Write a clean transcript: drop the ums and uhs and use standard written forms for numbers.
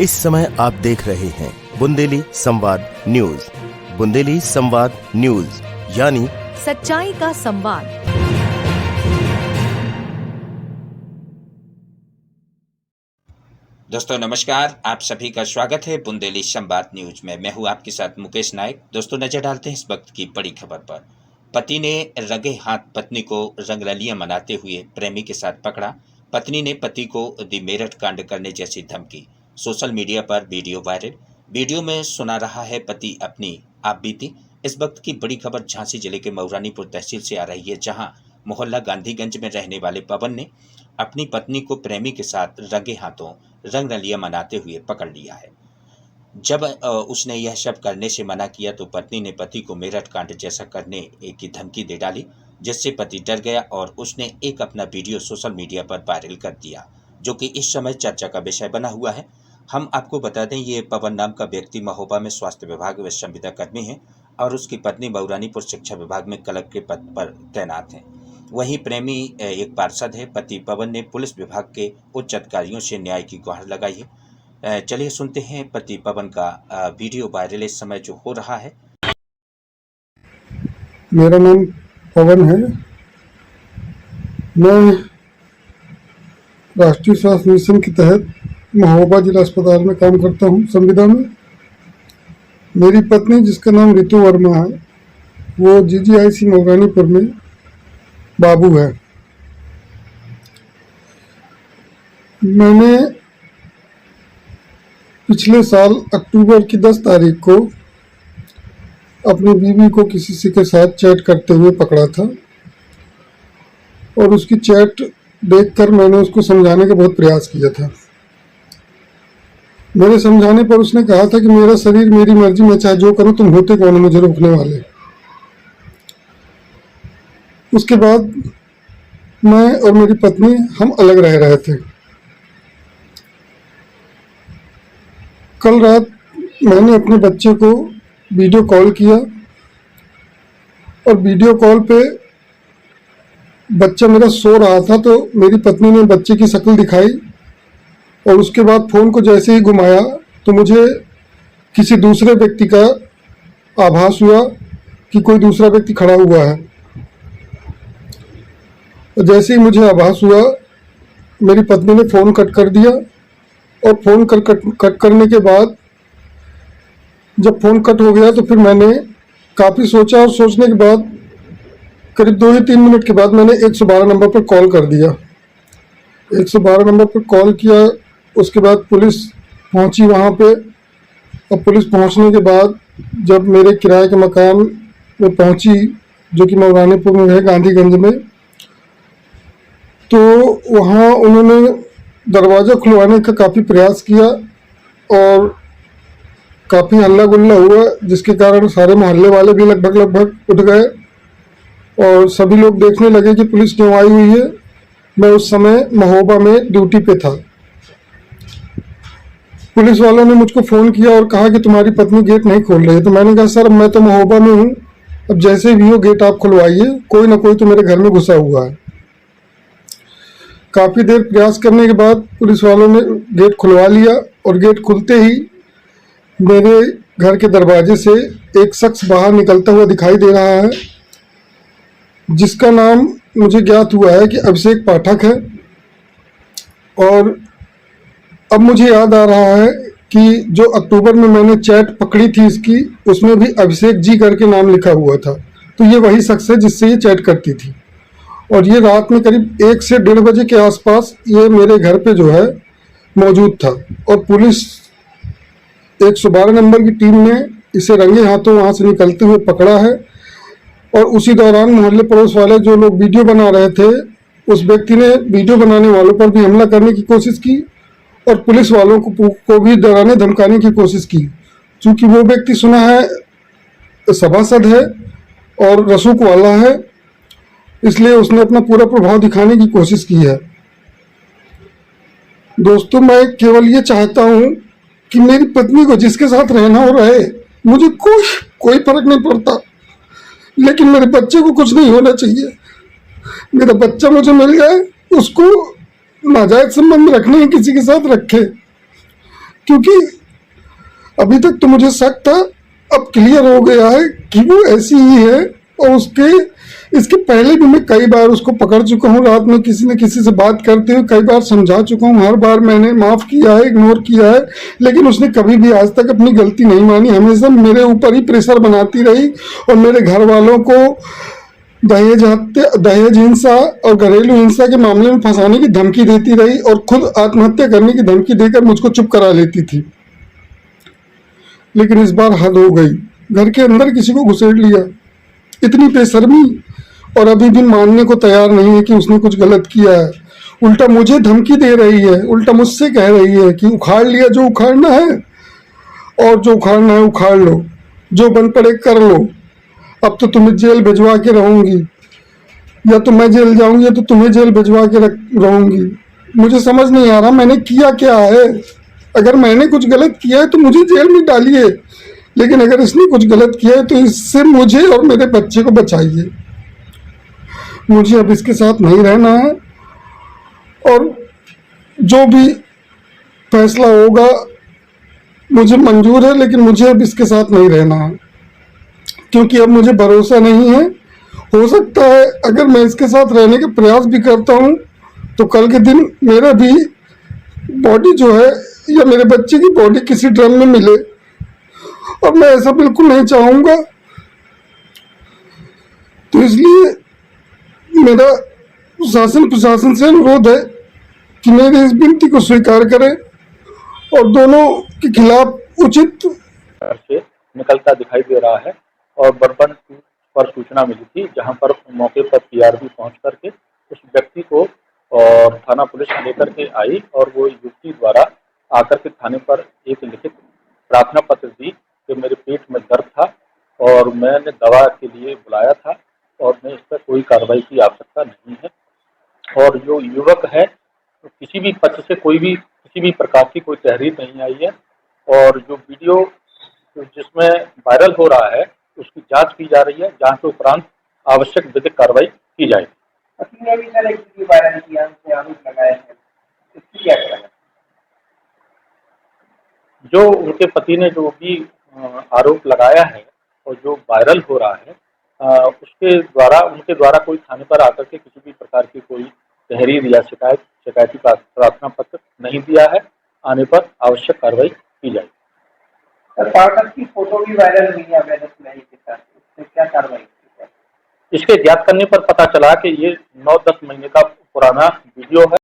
इस समय आप देख रहे हैं बुंदेली संवाद न्यूज। बुंदेली संवाद न्यूज यानी सच्चाई का संवाद। दोस्तों नमस्कार, आप सभी का स्वागत है बुंदेली संवाद न्यूज में। मैं हूं आपके साथ मुकेश नायक। दोस्तों नजर डालते हैं इस वक्त की बड़ी खबर पर। पति ने रंगे हाथ पत्नी को रंगरलियां मनाते हुए प्रेमी के साथ पकड़ा। पत्नी ने पति को दी मेरठ कांड करने जैसी धमकी। सोशल मीडिया पर वीडियो वायरल। वीडियो में सुना रहा है पति अपनी आप बीती। इस वक्त की बड़ी खबर झांसी जिले के मऊरानीपुर तहसील से आ रही है, जहां मोहल्ला गांधीगंज में रहने वाले पवन ने अपनी पत्नी को प्रेमी के साथ रंगे हाथों रंगरलियां मनाते हुए पकड़ लिया है। जब उसने यह सब करने से मना किया तो पत्नी ने पति को मेरठ कांड जैसा करने की धमकी दे डाली, जिससे पति डर गया और उसने एक अपना वीडियो सोशल मीडिया पर वायरल कर दिया, जो कि इस समय चर्चा का विषय बना हुआ है। हम आपको बता दें, ये पवन नाम का व्यक्ति महोबा में स्वास्थ्य विभाग व संविदा कर्मी है और उसकी पत्नी मऊरानीपुर शिक्षा विभाग में क्लर्क के पद पर तैनात है। वहीं प्रेमी एक पार्षद है। पति पवन ने पुलिस विभाग के उच्च अधिकारियों से न्याय की गुहार लगाई है। चलिए सुनते हैं पति पवन का वीडियो वायरल इस समय जो हो रहा है। मेरा नाम पवन है। मैं राष्ट्रीय स्वास्थ्य मिशन के तहत महोबा जिला अस्पताल में काम करता हूँ, संविदा में। मेरी पत्नी, जिसका नाम रितु वर्मा है, वो जीजीआईसी मऊरानीपुर में बाबू है। मैंने पिछले साल अक्टूबर की 10 तारीख को अपनी बीवी को किसी के साथ चैट करते हुए पकड़ा था और उसकी चैट देखकर मैंने उसको समझाने का बहुत प्रयास किया था। मेरे समझाने पर उसने कहा था कि मेरा शरीर मेरी मर्जी, मैं चाहे जो करूं, तुम होते कौन हो मुझे रोकने वाले। उसके बाद मैं और मेरी पत्नी हम अलग रह रहे थे। कल रात मैंने अपने बच्चे को वीडियो कॉल किया और वीडियो कॉल पे बच्चा मेरा सो रहा था, तो मेरी पत्नी ने बच्चे की शक्ल दिखाई और उसके बाद फ़ोन को जैसे ही घुमाया तो मुझे किसी दूसरे व्यक्ति का आभास हुआ कि कोई दूसरा व्यक्ति खड़ा हुआ है। जैसे ही मुझे आभास हुआ, मेरी पत्नी ने फ़ोन कट कर दिया और फ़ोन कट करने के बाद जब फ़ोन कट हो गया तो फिर मैंने काफ़ी सोचा और सोचने के बाद करीब 2 या 3 मिनट के बाद मैंने 112 नंबर पर कॉल कर दिया। 112 नंबर पर कॉल किया। उसके बाद पुलिस पहुंची वहां पे। और पुलिस पहुंचने के बाद जब मेरे किराए के मकान में पहुंची, जो कि मऊरानीपुर में है गांधीगंज में, तो वहां उन्होंने दरवाज़ा खुलवाने का काफ़ी प्रयास किया और काफ़ी हल्ला गुल्ला हुआ, जिसके कारण सारे मोहल्ले वाले भी लगभग उठ गए और सभी लोग देखने लगे कि पुलिस क्यों आई हुई है। मैं उस समय महोबा में ड्यूटी पे था। पुलिस वालों ने मुझको फ़ोन किया और कहा कि तुम्हारी पत्नी गेट नहीं खोल रही है। तो मैंने कहा, सर मैं तो महोबा में हूँ, अब जैसे भी हो गेट आप खुलवाइए, कोई ना कोई तो मेरे घर में घुसा हुआ है। काफ़ी देर प्रयास करने के बाद पुलिस वालों ने गेट खुलवा लिया और गेट खुलते ही मेरे घर के दरवाजे से एक शख्स बाहर निकलता हुआ दिखाई दे रहा है, जिसका नाम मुझे ज्ञात हुआ है कि अभिषेक पाठक है। और अब मुझे याद आ रहा है कि जो अक्टूबर में मैंने चैट पकड़ी थी इसकी, उसमें भी अभिषेक जी करके नाम लिखा हुआ था। तो ये वही शख्स है जिससे ये चैट करती थी। और ये रात में करीब 1 से 1:30 बजे के आसपास ये मेरे घर पे जो है मौजूद था और पुलिस 112 नंबर की टीम ने इसे रंगे हाथों वहाँ से निकलते हुए पकड़ा है। और उसी दौरान मोहल्ले पड़ोस वाले जो लोग वीडियो बना रहे थे, उस व्यक्ति ने वीडियो बनाने वालों पर भी हमला करने की कोशिश की और पुलिस वालों को भी डराने धमकाने की कोशिश की। क्योंकि वो व्यक्ति सुना है सभासद है और रसूख वाला है, इसलिए उसने अपना पूरा प्रभाव दिखाने की कोशिश की है। दोस्तों, मैं केवल ये चाहता हूँ कि मेरी पत्नी को जिसके साथ रहना हो रहे, मुझे कोई फर्क नहीं पड़ता, लेकिन मेरे बच्चे को कुछ नहीं होना चाहिए। मेरा बच्चा मुझे मिल जाए, उसको नाजायज संबंध रखने किसी के साथ रखे, क्योंकि अभी तक तो मुझे शक था, अब क्लियर हो गया है कि वो ऐसी ही है। और इसके पहले भी मैं कई बार उसको पकड़ चुका हूँ, रात में किसी न किसी से बात करते हुए कई बार समझा चुका हूँ, हर बार मैंने माफ किया है, इग्नोर किया है, लेकिन उसने कभी भी आज तक अपनी गलती नहीं मानी। हमेशा मेरे ऊपर ही प्रेशर बनाती रही और मेरे घर वालों को दहेज हिंसा और घरेलू हिंसा के मामले में फंसाने की धमकी देती रही और खुद आत्महत्या करने की धमकी देकर मुझको चुप करा लेती थी। लेकिन इस बार हद हो गई, घर के अंदर किसी को घुसेड़ लिया, इतनी बेशर्मी, और अभी भी मानने को तैयार नहीं है कि उसने कुछ गलत किया है। उल्टा मुझे धमकी दे रही है, उल्टा मुझसे कह रही है कि उखाड़ लिया जो उखाड़ना है, और जो उखाड़ना है उखाड़ लो, जो बन पड़े कर लो, अब तो तुम्हें जेल भिजवा के रहूंगी, या तो मैं जेल जाऊंगी या तो तुम्हें जेल भिजवा के रहूंगी। मुझे समझ नहीं आ रहा मैंने किया क्या है। अगर मैंने कुछ गलत किया है तो मुझे जेल में डालिए, लेकिन अगर इसने कुछ गलत किया है तो इससे मुझे और मेरे बच्चे को बचाइए। मुझे अब इसके साथ नहीं रहना है, और जो भी फैसला होगा मुझे मंजूर है, लेकिन मुझे अब इसके साथ नहीं रहना है, क्योंकि अब मुझे भरोसा नहीं है। हो सकता है अगर मैं इसके साथ रहने का प्रयास भी करता हूँ तो कल के दिन मेरा भी बॉडी जो है या मेरे बच्चे की बॉडी किसी ड्रम में मिले, और मैं ऐसा बिल्कुल नहीं चाहूंगा। तो इसलिए मेरा शासन प्रशासन से अनुरोध है कि मेरी इस विनती को स्वीकार करें और दोनों के खिलाफ उचित से निकलता दिखाई दे रहा है। और बर्बन पर सूचना मिली थी, जहां पर मौके पर पीआरबी पहुंच करके उस व्यक्ति को और थाना पुलिस लेकर के आई, और वो युवती द्वारा आकर के थाने पर एक लिखित प्रार्थना पत्र दी कि मेरे पेट में दर्द था और मैंने दवा के लिए बुलाया था और मैं इस पर कोई कार्रवाई की आवश्यकता नहीं है। और जो युवक है तो किसी भी पक्ष से किसी भी प्रकार की कोई तहरीर नहीं आई है, और जो वीडियो जिसमें वायरल हो रहा है उसकी जांच की जा रही है। जांच के उपरांत आवश्यक विधिक कार्रवाई की जाएगी। पति ने भी सर एक वीडियो वायरल किया, उसने आरोप लगाए हैं, इसकी क्या करेंगे? जो उनके पति ने जो भी आरोप लगाया है और जो वायरल हो रहा है, उनके द्वारा कोई थाने पर आकर के किसी भी प्रकार की कोई तहरीर या शिकायती प्रार्थना पत्र नहीं दिया है। आने पर आवश्यक कार्रवाई की जाएगी। सर पार्टनर की फोटो भी वायरल हुई है अवैध स्मैरिंग के साथ, इसमें क्या कार्रवाई की है? इसके ज्ञात करने पर पता चला कि ये 9-10 महीने का पुराना वीडियो है।